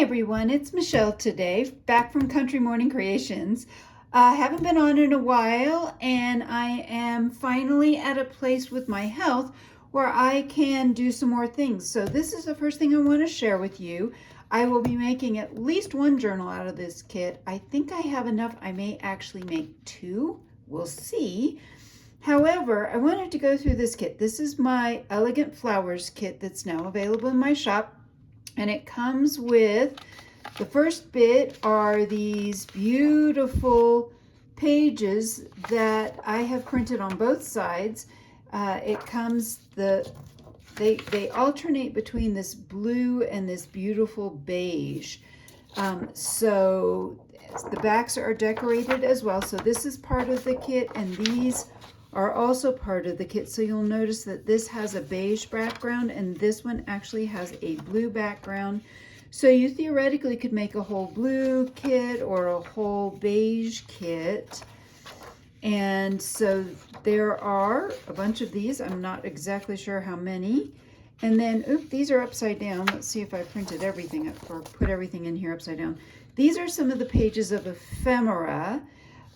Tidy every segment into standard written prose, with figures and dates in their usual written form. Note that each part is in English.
Hi everyone, it's Michelle today, back from Country Morning Creations. I haven't been on in a while, and I am finally at a place with my health where I can do some more things. So this is the first thing I want to share with you. I will be making at least one journal out of this kit. I think I have enough. I may actually make two. We'll see. However, I wanted to go through this kit. This is my Elegant Flowers kit that's now available in my shop. And it comes with, the first bit are these beautiful pages that I have printed on both sides. It comes, they alternate between this blue and this beautiful beige. So the backs are decorated as well. So this is part of the kit, and these are also part of the kit. So you'll notice that this has a beige background and this one actually has a blue background. So you theoretically could make a whole blue kit or a whole beige kit. And so there are a bunch of these. I'm not exactly sure how many. And then, these are upside down. Let's see if I printed everything up or put everything in here upside down. These are some of the pages of ephemera.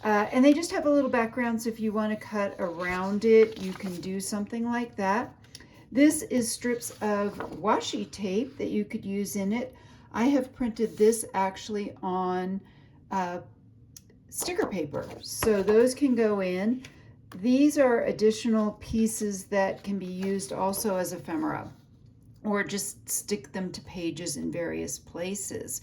And they just have a little background, so if you want to cut around it, you can do something like that. This is strips of washi tape that you could use in it. I have printed this actually on sticker paper, so those can go in. These are additional pieces that can be used also as ephemera, or just stick them to pages in various places.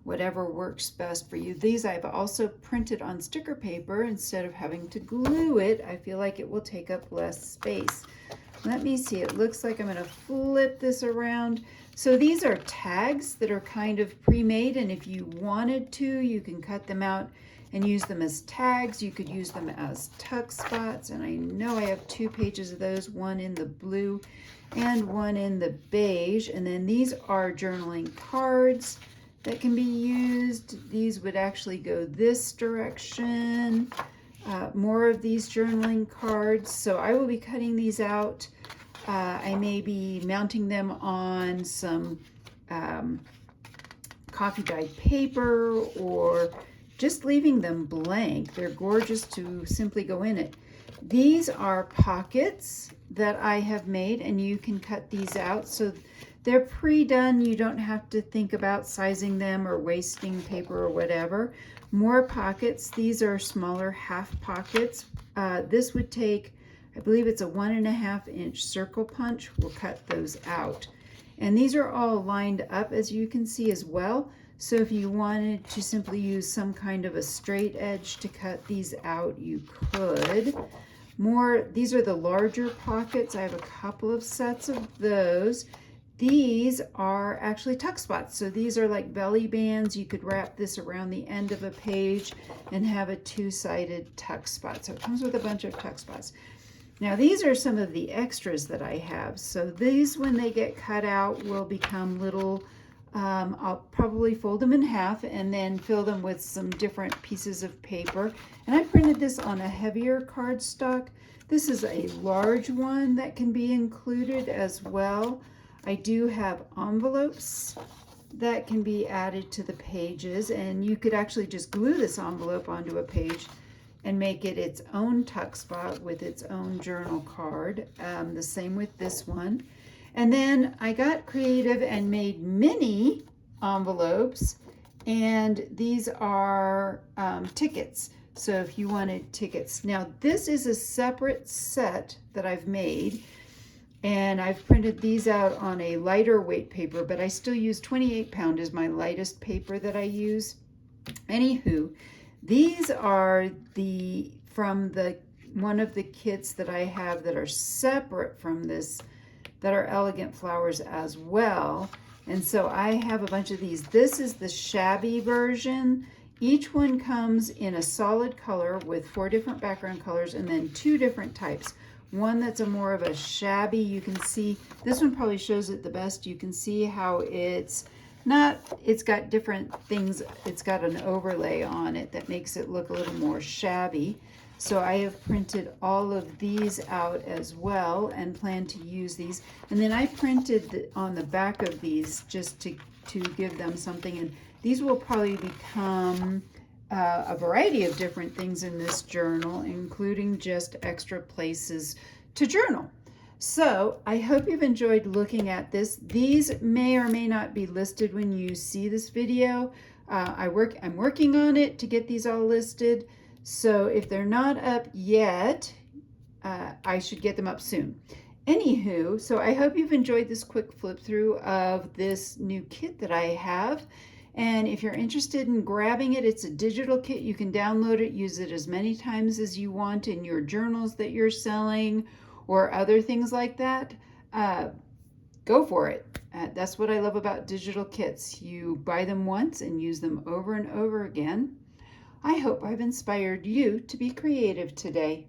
Whatever works best for you. These I've also printed on sticker paper instead of having to glue it. I feel like it will take up less space. Let me see, it looks like I'm going to flip this around. So these are tags that are kind of pre-made, and if you wanted to, you can cut them out and use them as tags. You could use them as tuck spots, and I know I have two pages of those, one in the blue and one in the beige. And then these are journaling cards that can be used. These would actually go this direction. More of these journaling cards. So I will be cutting these out. I may be mounting them on some coffee dyed paper, or just leaving them blank. They're gorgeous to simply go in it. These are pockets that I have made, and you can cut these out. So they're pre-done. You don't have to think about sizing them or wasting paper or whatever. More pockets. These are smaller half pockets. This would take, I believe it's a 1.5 inch circle punch. We'll cut those out. And these are all lined up, as you can see as well. So if you wanted to simply use some kind of a straight edge to cut these out, you could. These are the larger pockets. I have a couple of sets of those. These are actually tuck spots. So these are like belly bands. You could wrap this around the end of a page and have a two-sided tuck spot. So it comes with a bunch of tuck spots. Now these are some of the extras that I have. So these, when they get cut out, will become little, I'll probably fold them in half and then fill them with some different pieces of paper. And I printed this on a heavier cardstock. This is a large one that can be included as well. I do have envelopes that can be added to the pages, and you could actually just glue this envelope onto a page and make it its own tuck spot with its own journal card. The same with this one. And then I got creative and made mini envelopes, and these are tickets. So if you wanted tickets. Now this is a separate set that I've made, and I've printed these out on a lighter weight paper, but I still use 28 pound as my lightest paper that I use. Anywho, these are from one of the kits that I have that are separate from this, that are Elegant Flowers as well. And so I have a bunch of these. This is the shabby version. Each one comes in a solid color with 4 different background colors, and then 2 different types. One that's a more of a shabby, you can see, this one probably shows it the best. You can see how it's got different things. It's got an overlay on it that makes it look a little more shabby. So I have printed all of these out as well and plan to use these. And then I printed on the back of these just to give them something. And these will probably become a variety of different things in this journal, including just extra places to journal. So I hope you've enjoyed looking at this. These may or may not be listed when you see this video. I'm working on it to get these all listed. So if they're not up yet, I should get them up soon. Anywho, so I hope you've enjoyed this quick flip through of this new kit that I have. And if you're interested in grabbing it, it's a digital kit. You can download it, use it as many times as you want in your journals that you're selling or other things like that. Go for it. That's what I love about digital kits. You buy them once and use them over and over again. I hope I've inspired you to be creative today.